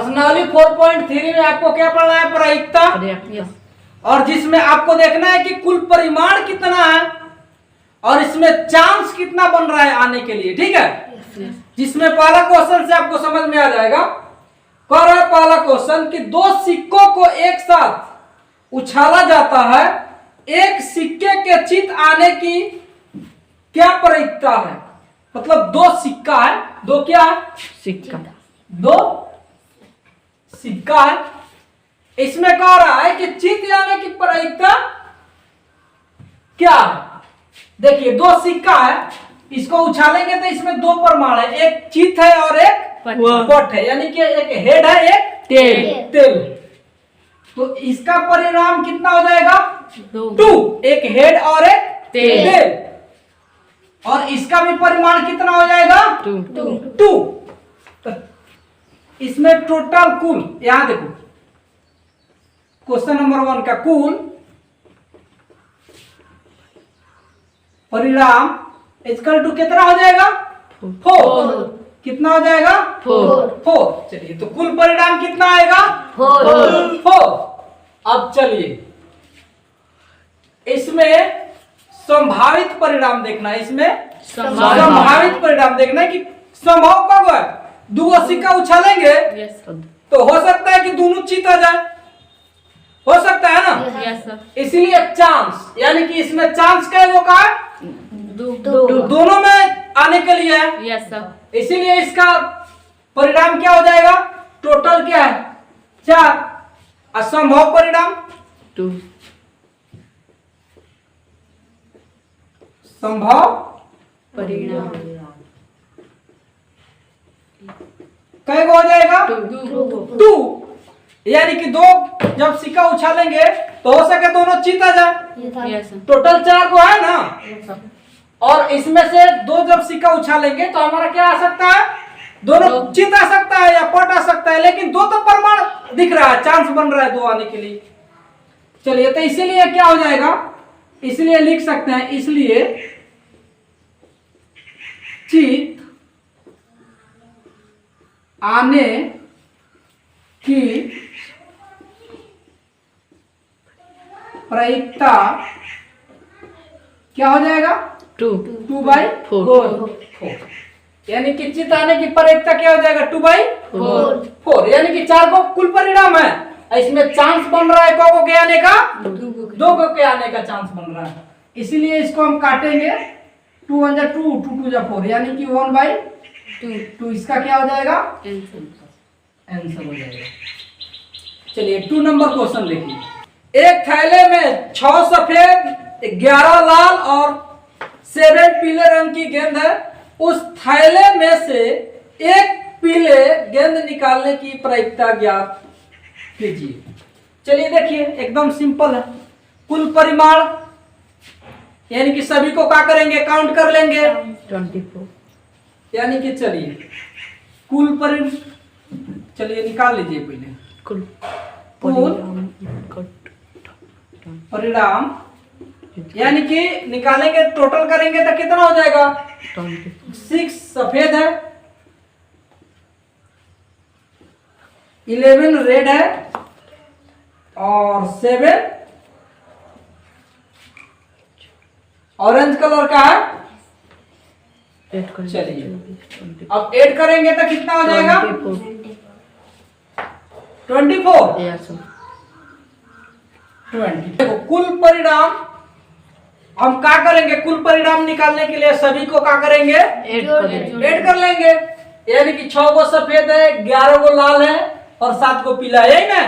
प्रश्नावली 4.3 में आपको क्या पढ़ना है? प्रायिकता। और जिसमें आपको देखना है कि कुल परिमाण कितना है और इसमें चांस कितना बन रहा है आने के लिए, ठीक है। जिसमें पहला क्वेश्चन से आपको समझ में आ जाएगा। कह रहा है पहला क्वेश्चन कि दो सिक्कों को एक साथ उछाला जाता है, एक सिक्के के चित आने की क्या प्रायिकता है? मतलब दो सिक्का है, दो क्या है? सिक्का, दो सिक्का है। इसमें कह रहा है कि चित आने की प्रायिकता क्या है? देखिए दो सिक्का है, इसको उछालेंगे तो इसमें दो परमाण है, एक चित है और एक पट है, यानी कि एक हेड है एक टेल। तो इसका परिणाम कितना हो जाएगा? 2, एक हेड और एक टेल। और इसका भी परिमाण कितना हो जाएगा? 2। तो इसमें टोटल कुल, यहां देखो क्वेश्चन नंबर 1 का कुल परिणाम इक्वल टू कितना हो जाएगा? 4। कितना हो जाएगा? 4। चलिए तो कुल परिणाम कितना आएगा? 4। अब चलिए इसमें संभावित परिणाम देखना है, इसमें संभावित परिणाम देखना है कि संभव कब है? दो सिक्का उछालेंगे तो हो सकता है कि दोनों चित आ जाए, हो सकता है ना। इसीलिए चांस, यानी कि इसमें चांस क्या का है? दोनों में आने के लिए है। इसीलिए इसका परिणाम क्या हो जाएगा? टोटल क्या है? 4। असंभव परिणाम 2। संभव परिणाम कै हो जाएगा? 2। यानी कि दो जब सिक्का उछालेंगे तो हो सके दोनों चित आ जाए। टोटल 4 को है ना, और इसमें से दो जब सिक्का उछालेंगे तो हमारा क्या आ सकता है? दोनों चित आ सकता है या पट आ सकता है, लेकिन दो तो परमाण दिख रहा है, चांस बन रहा है दो आने के लिए। चलिए तो इसीलिए क्या हो जाएगा? इसलिए लिख सकते हैं, इसलिए चित आने की प्रायिकता क्या हो जाएगा? 2/4। यानी कि चित आने की प्रायिकता क्या हो जाएगा? 2/4। यानी कि 4 को कुल परिणाम है, इसमें चांस बन रहा है को के आने का? 2 को के आने का चांस बन रहा है। इसीलिए इसको हम काटेंगे, 2 1 2, 2 2 4, यानी कि 1/2। इसका क्या हो जाएगा? आंसर हो जाएगा। चलिए 2 नंबर क्वेश्चन देखिए। एक थैले में 6 सफेद, 11 लाल और 7 पीले रंग की गेंद है। उस थैले में से एक पीले गेंद निकालने की प्रायिकता ज्ञात कीजिए। चलिए देखिए एकदम सिंपल है। कुल परिमाण यानी कि सभी को क्या करेंगे? काउंट कर लेंगे। 24। यानी कि चलिए कुल चलिए निकाल लीजिए पहले कुल परिणाम, यानी कि निकालेंगे, टोटल करेंगे तो कितना हो जाएगा? 6 सफेद है, 11 रेड है और 7 ऑरेंज कलर का है। चलिए अब ऐड करेंगे तो कितना हो जाएगा? 24। 20। देखो कुल परिणाम हम क्या करेंगे? कुल परिणाम निकालने के लिए सभी को क्या करेंगे? ऐड कर लेंगे। यानी कि 6 को सफेद है, 11 को लाल है और 7 को पीला है, यही ना।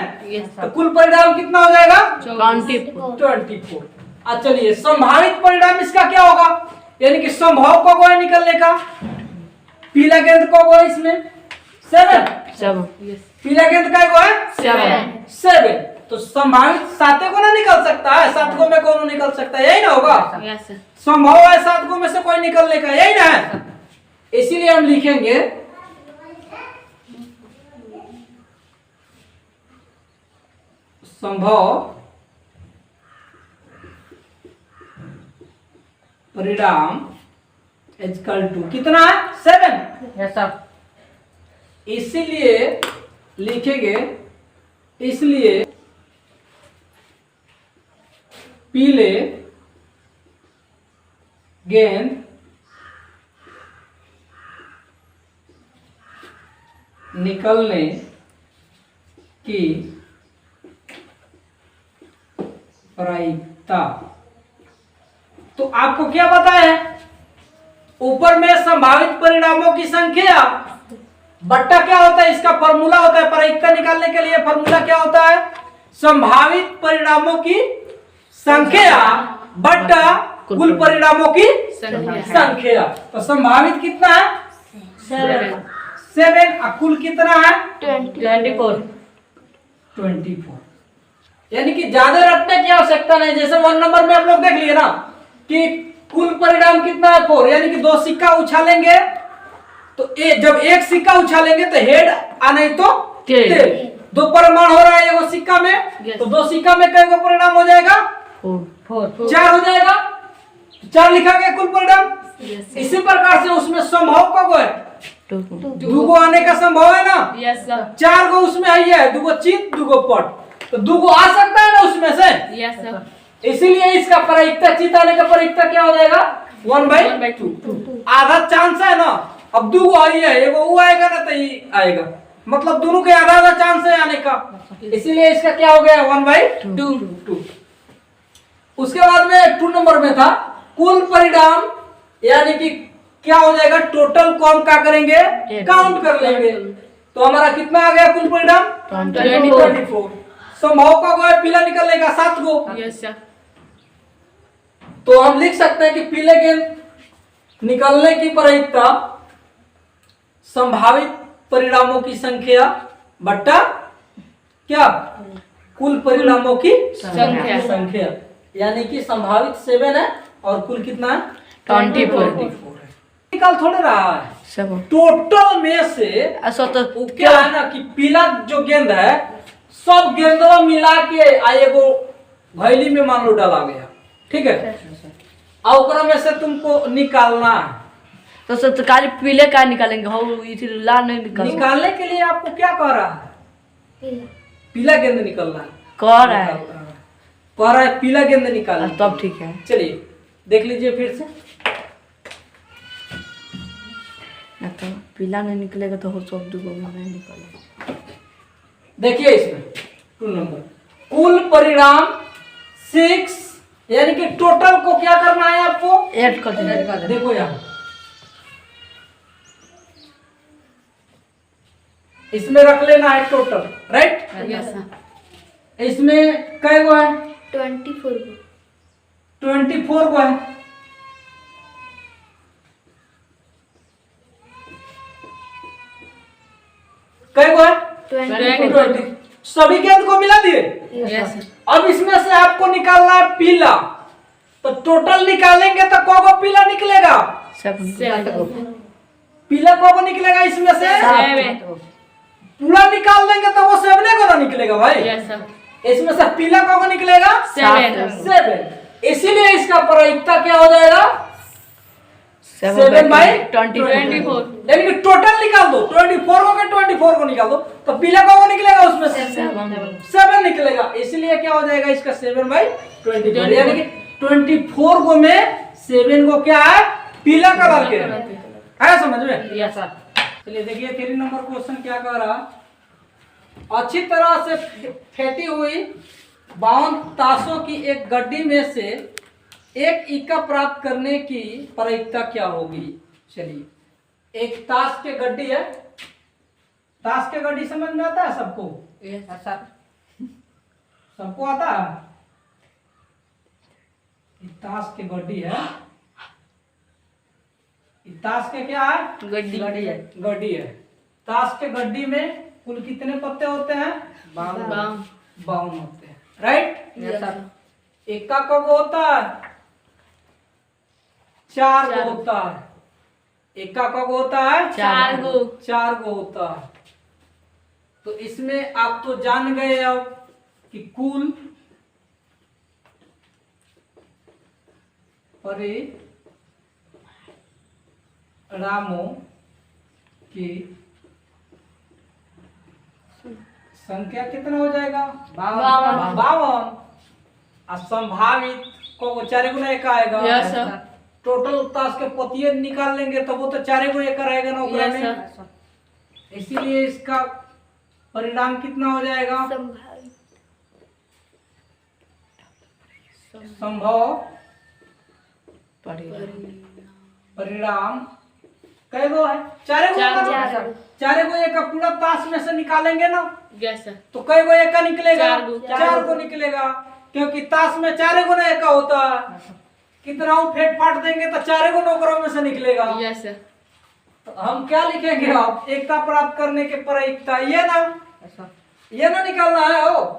तो कुल परिणाम कितना हो जाएगा? 24। अच्छा चलिए संभावित परिणाम इसका क्या होगा? यानी कि संभव को है निकलने का। पीला गेंद को है इसमें 7। पीला गेंद का है 7। तो संभावित 7 को ना निकल सकता है, 7 को में कौन निकल सकता है? यही ना होगा। संभव है 7 को में से कोई निकलने का, यही ना है। इसीलिए हम लिखेंगे संभव परिणाम इक्वल टू कितना है? 7। इसीलिए लिखेंगे, इसलिए पीले गेंद निकलने की प्रायिकता। तो आपको क्या पता है, ऊपर में संभावित परिणामों की संख्या बट्टा क्या होता है, इसका फॉर्मूला होता है प्रायिकता निकालने के लिए। फॉर्मूला क्या होता है, संभावित परिणामों की संख्या बट्टा कुल परिणामों की संख्या। तो संभावित कितना है, 7 और कुल कितना है 24। यानी कि ज्यादा रखने की आवश्यकता नहीं। जैसे 1 नंबर में आप लोग देख लिए ना कि कुल परिणाम कितना है 4, यानी कि 2 सिक्का उछालेंगे तो जब एक सिक्का उछालेंगे तो हेड आ नहीं तो टेल। 2 परिमाण हो रहा है एगो सिक्का में, तो 2 सिक्का में कई गो परिणाम हो जाएगा 4 हो जाएगा, 4 लिखा गया कुल परिणाम। इसी प्रकार से उसमें संभव कब है, 2 गो आने का संभव है ना। Yes sir. 4 गो उसमें है, 2 गो चित 2 गो पट, तो 2 गो आ सकता है ना उसमें से। Yes sir. इसीलिए इसका प्रायिकता चित आने का प्रायिकता क्या हो जाएगा 1/2। आधा चांस है ना, अब 2 गो आई है, एगो वो आएगा ना तो ये आएगा, मतलब दोनों के आधा आधा चांस है आने का। इसीलिए इसका क्या हो गया 1/2। उसके बाद में 2 नंबर में था कुल परिणाम, यानी कि क्या हो जाएगा, टोटल को हम क्या करेंगे, काउंट कर लेंगे। तो हमारा कितना आ गया कुल परिणाम 24। संभव का गो है पीला निकलने का 7 गो। Yes sir. तो हम लिख सकते हैं कि पीले गेंद निकलने की प्रायिकता संभावित परिणामों की संख्या बट्टा क्या, कुल परिणामों की संख्या। यानी कि संभावित 7 है और कुल कितना है 24 है। निकाल थोड़े रहा है, टोटल में से वो क्या है ना कि पीला जो गेंद है सब गेंदों मिला के एगो भैली में मान लो डाला गया, ठीक है। और ओकरा में से तुमको निकालना है। तो सर काली पीले का निकालेंगे, हो इधर लाल नहीं निकालने के लिए आपको क्या कह रहा है, पीला गेंद निकलना है, कह रहा है, कह रहा है पीला गेंद निकालना। तब ठीक है। चलिए देख लीजिए फिर से, ना तो पीला नहीं निकलेगा तो हो सब 2 गो में नहीं निकलेगा। देखिए इसमें 2 नंबर कुल परिणाम 6, यानी कि टोटल को क्या करना है आपको ऐड कर देना। देखो यहाँ इसमें रख लेना है टोटल, राइट। Yes sir. इसमें कै गो है 24 गो है। कै गो है 20। सभी गेंद को मिला दिए। Yes sir. अब इसमें से आपको निकालना है पीला, तो टोटल निकालेंगे तो कौन पीला निकलेगा, 7 पीला कौन निकलेगा इसमें से, 7। पूरा निकाल देंगे तो वो 7 को ना निकलेगा भाई। Yes sir. इसमें से पीला कौन निकलेगा 7। इसीलिए इसका प्रायिकता क्या हो जाएगा 24। यानी कि टोटल निकाल दो, 24 को निकाल दो तो पीला कौन निकलेगा उसमें से 7 निकलेगा। इसलिए क्या हो जाएगा इसका 7/24, यानी कि 24 गो में 7 गो क्या है पीला कलर के है, समझ में। Yes sir. चलिए देखिए 3 नंबर क्वेश्चन क्या कह रहा, अच्छी तरह से फेंटी हुई 52 ताशों की एक गड्डी में से एक इक्का प्राप्त करने की प्रायिकता क्या होगी। चलिए एक ताश के गड्डी है, ताश के गड्डी समझ में आता है सबको, सबको आता है। ताश के गड्डी है, ताश के क्या है गड्डी है। ताश के गड्डी में कुल कितने पत्ते होते हैं 52 होते हैं, राइट। Yes sir. इक्का कब होता है 4 गो होता है। इक्का कब होता है 4 गो। 4 गो होता है। तो इसमें आप तो जान गए अब कि कुल परिणामों की संख्या कितना हो जाएगा? 52। 52। और संभावित को 4 गुना 1 आएगा। Yes, sir. टोटल ताश के पतिये निकाल लेंगे तो वो तो 4 गुना 1 रहेगा ना ओकरा Yes, में। sir. इसीलिए इसका परिणाम कितना हो जाएगा? संभव परिणाम कै गो है? 4 गो चार। का। 4 गो 1 का पूरा ताश में से निकालेंगे ना Yes, sir. तो कै गो 1 का निकलेगा? 4 गो। 4 गो निकलेगा, क्योंकि ताश में 4 गुना 1 का होता है। कितना फेट फाट देंगे तो 4 गो नौकरों में से निकलेगा। Yes, sir. तो हम क्या लिखेंगे अब? एकता प्राप्त करने के प्रायिकता ये ना निकालना है हो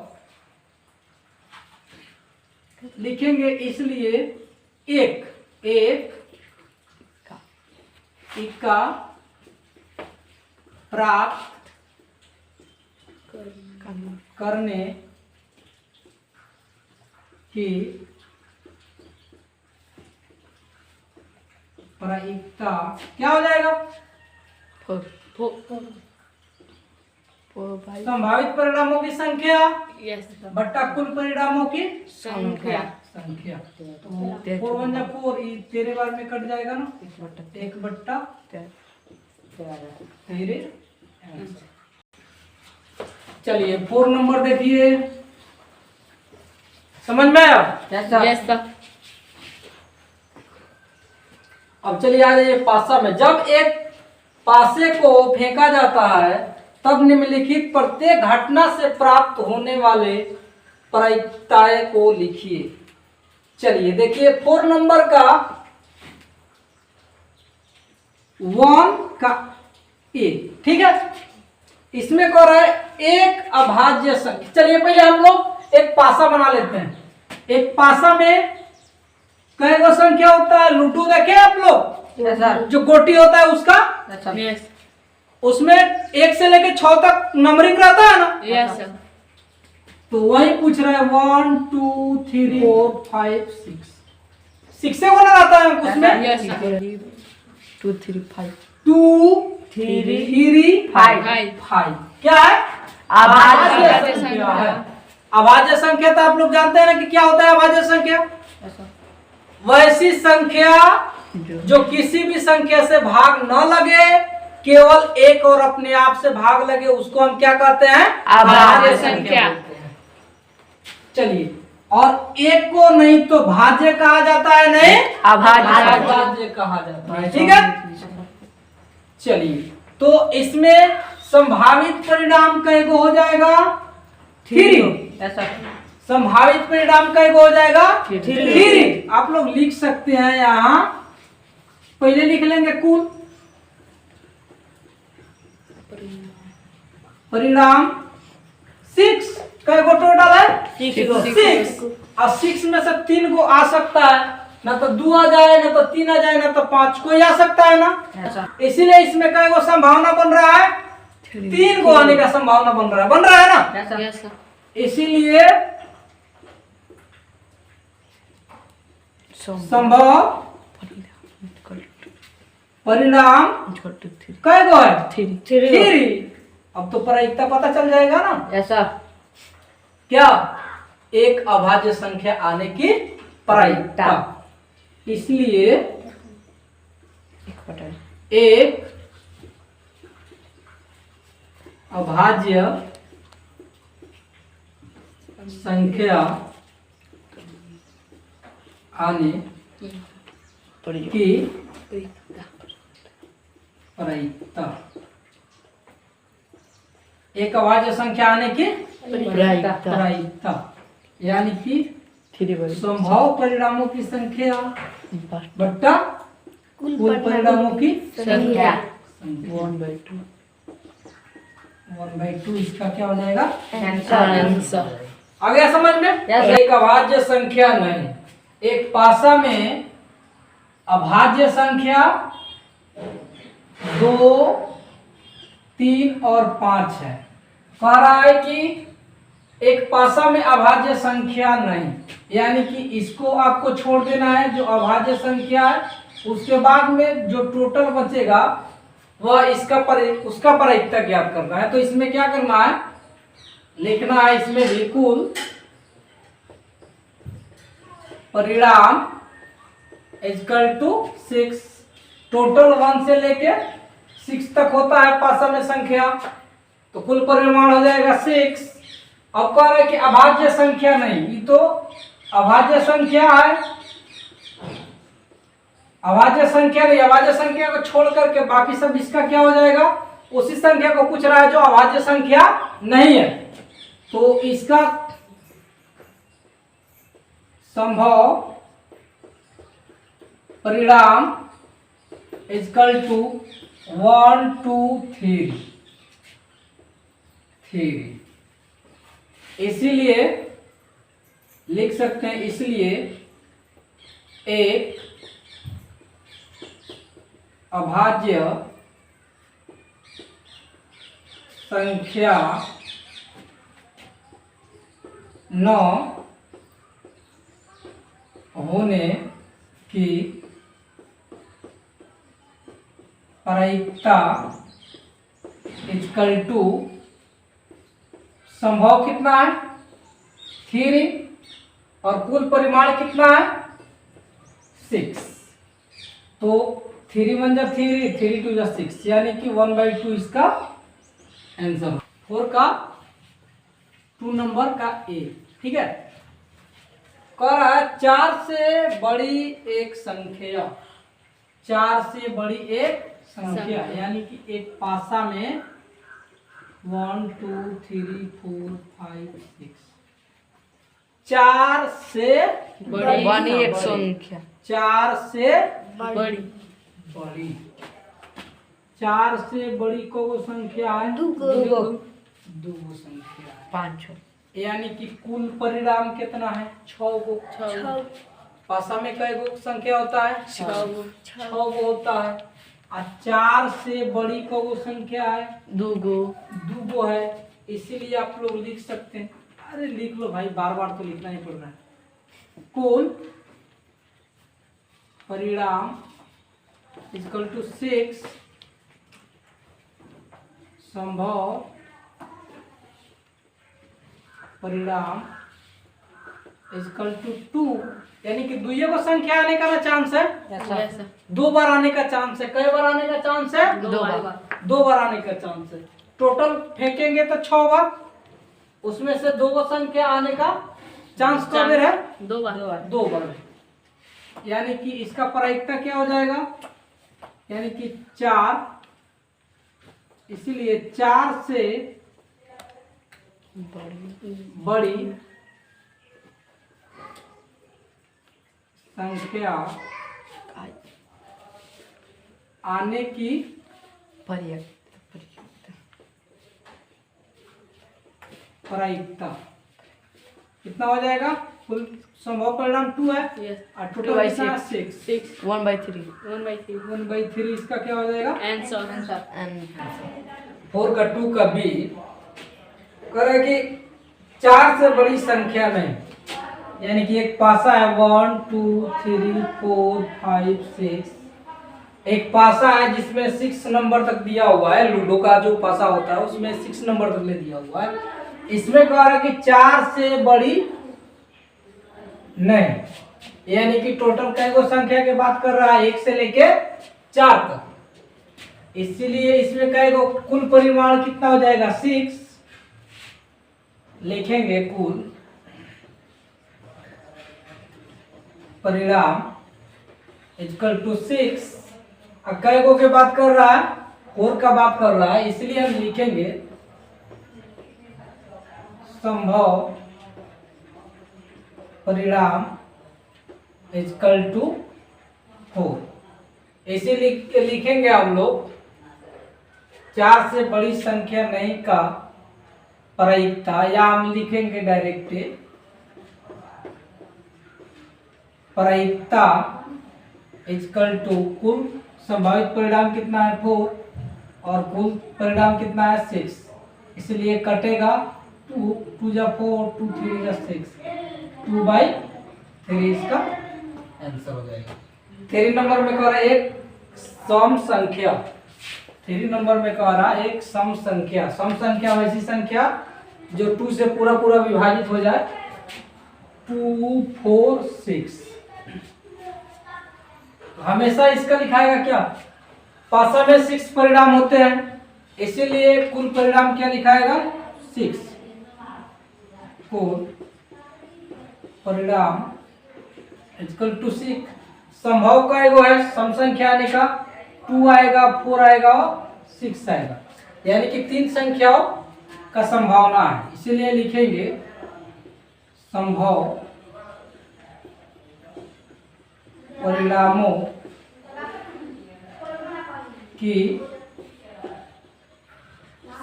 लिखेंगे। इसलिए एक इक्का प्राप्त करने की प्रायिकता क्या हो जाएगा? संभावित परिणामों की संख्या Yes, sir. बट्टा कुल परिणामों की संख्या। संख्या। तो 4 1 जा 4, ये तेरे बार में कट जाएगा ना, 1 बट्टा 13। चलिए 4 नंबर देखिए, समझ में आया? Yes, sir. अब चलिए आ जाइए पासा में। जब एक पासे को फेंका जाता है तब निम्नलिखित प्रत्येक घटना से प्राप्त होने वाले प्रायिकताएं को लिखिए। चलिए देखिए 4 नंबर का 1 का ए, ठीक है। इसमें कह रहा है एक अभाज्य संख्या। चलिए पहले हम लोग एक पासा बना लेते हैं। एक पासा में कई गो संख्या होता है? लूडो देखे आप लोग? जो गोटी होता है उसका, Yes. उसमें 1 से लेके 6 तक नंबरिंग रहता है ना। Yes, sir. तो वही पूछ रहा है 1 2 3 4 5 6 6 से होना रहता है उसमें। Yes, sir. 2 3 5 2 3 5 क्या है? अभाज्य संख्या है। अभाज्य संख्या तो आप लोग जानते हैं ना कि क्या होता है अभाज्य संख्या? वैसी संख्या जो किसी भी संख्या से भाग न लगे, केवल एक और अपने आप से भाग लगे, उसको हम क्या कहते हैं? अभाज्य संख्या। चलिए, और एक को नहीं तो भाज्य कहा जाता है, नहीं अभाज्य कहा जाता है, ठीक है। चलिए, तो इसमें संभावित परिणाम कई को हो जाएगा? 3। संभावित परिणाम कई को हो जाएगा? 3। आप लोग लिख सकते हैं यहाँ, पहले लिख लेंगे कुल परिणाम 6। कई को टोटल है? 6। और 6 में से 3 को आ सकता है, ना तो 2 आ जाए, ना तो 3 आ जाए, ना तो 5, कोई आ सकता है ना। इसीलिए इसमें कई को संभावना बन रहा है? 3 को आने का संभावना बन रहा है ना। Yes, sir. इसीलिए संभव परिणाम कई गो है? 3। अब तो प्रायिकता पता चल जाएगा ना। ऐसा क्या? एक अभाज्य संख्या आने की प्रायिकता। इसलिए एक अभाज्य संख्या आने की प्रायिकता। एक अभाज्य संख्या आने की प्रायिकता यानी कि संभव परिणामों की संख्या बट्टा कुल परिणामों की संख्या। 1/2 इसका क्या हो जाएगा? Answer. आ गया समझ में? एक अभाज्य संख्या नहीं, एक पासा में अभाज्य संख्या 2 3 और 5 है। कह रहा है कि एक पासा में अभाज्य संख्या नहीं, यानी कि इसको आपको छोड़ देना है जो अभाज्य संख्या है, उसके बाद में जो टोटल बचेगा वह उसका प्रायिकता ज्ञात करना है। तो इसमें क्या करना है? लिखना है इसमें भी कुल परिणाम इक्वल टू 6। टोटल 1 से लेके 6 तक होता है पासा में संख्या, तो कुल परिमाण हो जाएगा 6। अब कह रहे हैं कि अभाज्य संख्या नहीं, ये तो अभाज्य संख्या है, अभाज्य संख्या नहीं, अभाज्य संख्या को छोड़ करके बाकी सब इसका क्या हो जाएगा, उसी संख्या को पूछ रहा है जो अभाज्य संख्या नहीं है। तो इसका संभव परिणाम इक्वल टू 1 2 3। इसीलिए लिख सकते हैं, इसलिए एक अभाज्य संख्या 9 होने की प्रायिकता इक्वल टू संभव कितना है 3 और कुल परिमाण कितना है 6। तो 3 1 जा 3, 3 2 जा 6, यानी कि 1/2 इसका आंसर। 4 का 2 नंबर का ए। ठीक है, कह रहा है 4 से बड़ी एक संख्या, 4 से बड़ी एक संख्या, यानी कि एक पासा में 1 2 3 4 5 6, 4 से बड़ी एक संख्या, 4 से बड़ी बड़ी, 4 से बड़ी को संख्या है दो संख्या है, 5 यानी कि कुल परिणाम कितना है 6 गो। पासा में कई गो संख्या होता है 6 गो होता है। और 4 से बड़ी को संख्या है 2 गो है, इसीलिए आप लोग लिख सकते हैं। अरे लिख लो भाई, बार बार तो लिखना ही पड़ रहा है। कुल परिणाम इक्वल टू 6, संभव परिणाम इक्वल टू 2, यानी कि दुइये को संख्या आने का चांस है, 2 बार आने का चांस है। कई बार आने का चांस है 2 बार आने का चांस है। टोटल फेंकेंगे तो 6 बार, उसमें से 2 संख्या आने का चांस कब है 2 बार। 2 बार, यानी कि इसका प्रायिकता क्या हो जाएगा, यानी कि 4, इसीलिए 4 से बड़ी संख्या आने की प्रायिकता कितना हो जाएगा, कुल संभव परिणाम 2 है और टोटल कितना 6, 1/3 इसका क्या हो जाएगा आंसर। 4 का 2 का बी। करे कि 4 से बड़ी संख्या नहीं, यानी कि एक पासा है 1 2 3 4 5 6, एक पासा है जिसमें 6 नंबर तक दिया हुआ है। लूडो का जो पासा होता है उसमें 6 नंबर तक ले दिया हुआ है। इसमें कह रहा है कि 4 से बड़ी नहीं, यानी कि टोटल कई गो संख्या की बात कर रहा है 1 से लेके 4 तक, इसीलिए इसमें कई गो कुल परिमाण कितना हो जाएगा 6। लिखेंगे कुल परिणाम इक्वल टू 6। कई गो के बात कर रहा है, 4 का बात कर रहा है, इसलिए हम लिखेंगे संभव परिणाम इक्वल टू 4। ऐसे लिखेंगे हम लोग 4 से बड़ी संख्या नहीं का प्रायिकता, या हम लिखेंगे डायरेक्ट प्रायिकता इक्वल टू कुल संभावित परिणाम कितना है 4 और कुल परिणाम कितना है 6, इसलिए कटेगा 2 2 जा 4 2 3 जा 6, 2/3 इसका आंसर हो जाएगा। 3 नंबर में कह रहा है एक सम संख्या, 3 नंबर में कह रहा है एक सम संख्या। सम संख्या वैसी संख्या जो 2 से पूरा पूरा विभाजित हो जाए। 2 4 6। हमेशा इसका लिखाएगा क्या, पासा में 6 परिणाम होते हैं, इसीलिए कुल परिणाम क्या लिखाएगा 6। कुल परिणाम इक्वल टू 6। संभव का एगो है सम संख्या आने का, 2 आएगा, 4 आएगा और 6 आएगा, यानी कि 3 संख्याओं का संभावना है, इसीलिए लिखेंगे संभव परिणामों की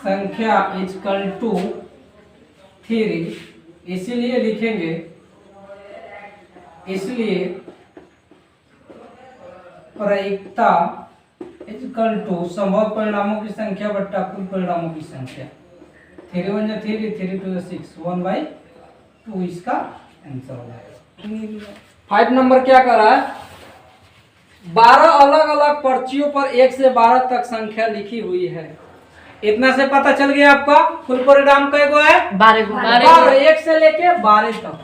संख्या इक्वल टू 3, इसीलिए लिखेंगे, इसलिए प्रायिकता इक्वल टू संभव परिणामों की संख्या बट्टा कुल परिणामों की संख्या। 3 1 जा 3, 3 2 जा 6, 1/2 इसका आंसर हो जाएगा। 5 नंबर क्या कर रहा है, 12 अलग अलग पर्चियों पर 1 से 12 तक संख्या लिखी हुई है। इतना से पता चल गया आपका कुल परिणाम का एगो है 12 1 से लेके 12 तक।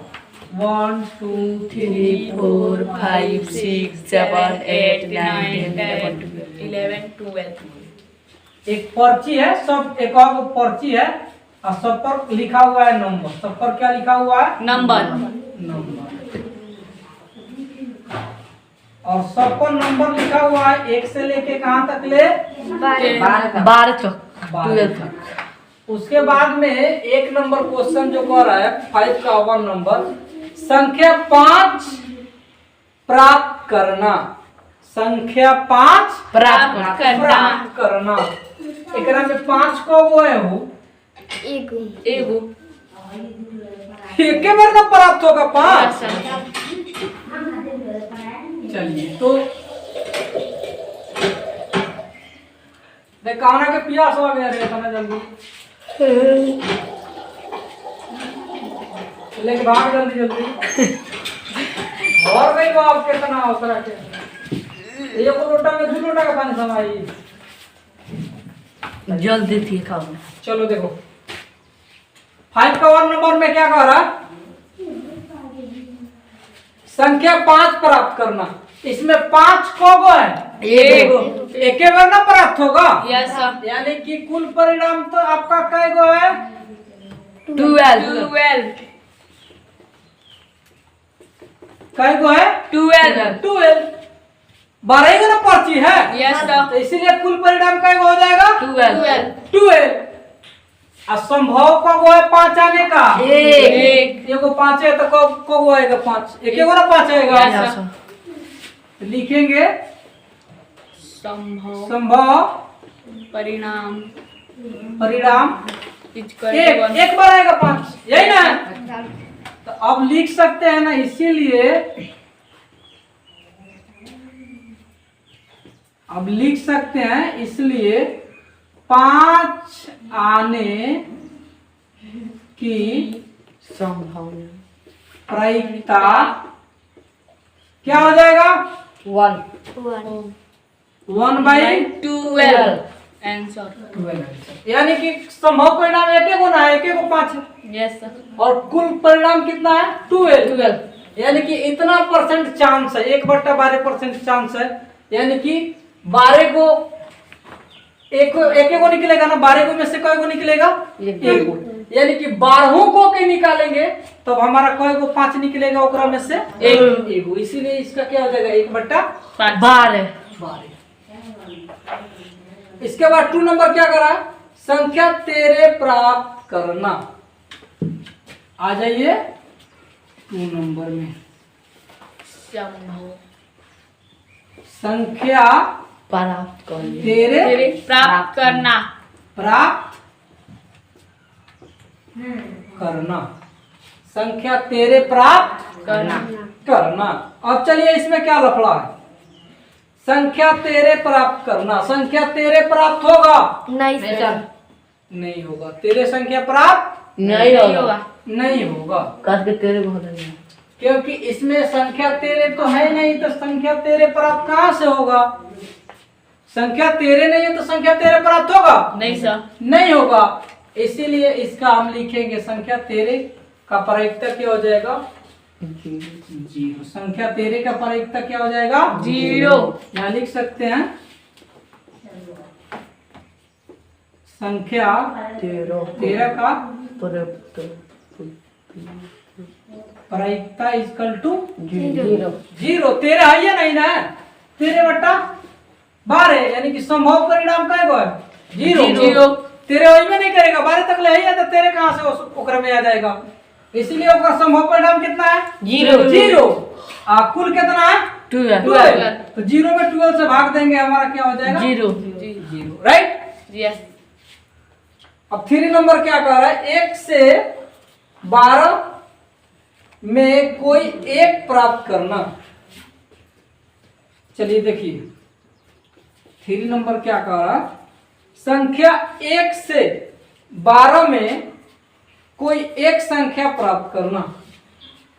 1 2 3 4 5 6 7 8 9 10 11 12। एक पर्ची है, सब एक और पर्ची है और सब पर लिखा हुआ है नंबर। सब पर क्या लिखा हुआ है, नंबर। और सब पर नंबर लिखा हुआ है 1 से लेके कहाँ तक ले 12 तक 12 तक। उसके बाद में एक नंबर क्वेश्चन जो कह रहा है 5 का 1 नंबर, संख्या 5 प्राप्त करना। संख्या 5 प्राप्त करना। एकरा में 5 को वो है वो एगो एक बार ना प्राप्त होगा 5। चलिए तो काना के प्यास हो गया रे, खाना जल्दी लेके भाग जल्दी जल्दी। और भाई बाप कितना अवसर के एक लोटा में 2 लोटा का पानी समाई। जल्दी थी खाओ। चलो देखो 5 का 1 नंबर में क्या कह रहा है, संख्या 5 प्राप्त करना। इसमें 5 को गो है एक बार ना प्राप्त होगा। Yes sir. यानी कि कुल परिणाम तो आपका कै गो है 12 कै गो है 12। 12 का ना पर्ची है। Yes sir. तो इसीलिए कुल परिणाम कै गो हो जाएगा 12। और संभव का वो है 5 आने का एगो 5 है तो कब को आएगा 5, एक एगो ना 5 आएगा। लिखेंगे संभव परिणाम एक बार आएगा 5, यही ना। तो अब लिख सकते हैं ना, इसीलिए अब लिख सकते हैं, इसलिए 5 आने की संभावना प्रायिकता क्या हो जाएगा 1/12। आंसर। यानी कि संभव परिणाम एक गुना है, एक 5 यस सर। और कुल परिणाम कितना है 12। यानी कि इतना परसेंट चांस है, 1/12% चांस है। यानी कि 12 को एक को निकलेगा ना, 12 को में से कई को निकलेगा एक को। यानी कि 12 को के निकालेंगे तो हमारा कई को 5 निकलेगा, ओकरा में से एक। इसीलिए इसका क्या हो जाएगा 1/12। इसके बाद 2 नंबर क्या करा, संख्या 13 प्राप्त करना। आ जाइए 2 नंबर में, संख्या प्राप्त करना 13 प्राप्त करना। संख्या 13 प्राप्त करना। अब चलिए इसमें क्या लफड़ा है, संख्या 13 प्राप्त करना। संख्या 13 प्राप्त होगा नहीं होगा। 13 संख्या प्राप्त नहीं होगा। करके तेरे बहुत नहीं, क्योंकि इसमें संख्या 13 तो है नहीं, तो संख्या 13 प्राप्त कहाँ से होगा। संख्या 13 नहीं है तो संख्या 13 प्राप्त होगा नहीं सर। नहीं होगा। इसीलिए इसका हम लिखेंगे संख्या 13 का प्रायिकता क्या हो जाएगा? जीरो। संख्या 13 का प्रायिकता क्या हो जाएगा? जीरो। यहाँ लिख सकते हैं संख्या 13 का प्रायिकता इक्वल टू जीरो। 13 है या नहीं ना? 13/12 यानी कि संभव परिणाम क्या है? जीरो। 13 वही में नहीं करेगा, 12 तक ले आइए तो 13 कहाँ से ओकरा में आ जाएगा? इसीलिए ओकर संभव परिणाम कितना है? जीरो। कुल कितना है? 12। तो जीरो में 12 से भाग देंगे, हमारा क्या हो जाएगा? जीरो। राइट। यस। अब 3 नंबर क्या कह रहा है? 1 से 12 में कोई एक प्राप्त करना। चलिए देखिए 3 नंबर क्या कह रहा है? संख्या 1 से 12 में कोई एक संख्या प्राप्त करना।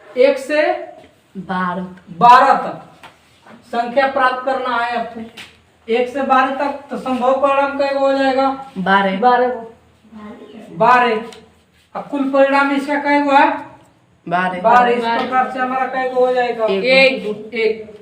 1 से 12 तक संख्या प्राप्त करना है आपको। 1 से 12 तक तो संभव परिणाम क्या हो जाएगा? 12। अब कुल परिणाम इसका क्या हुआ है? 12। इस प्रकार से हमारा क्या हो जाएगा? 1।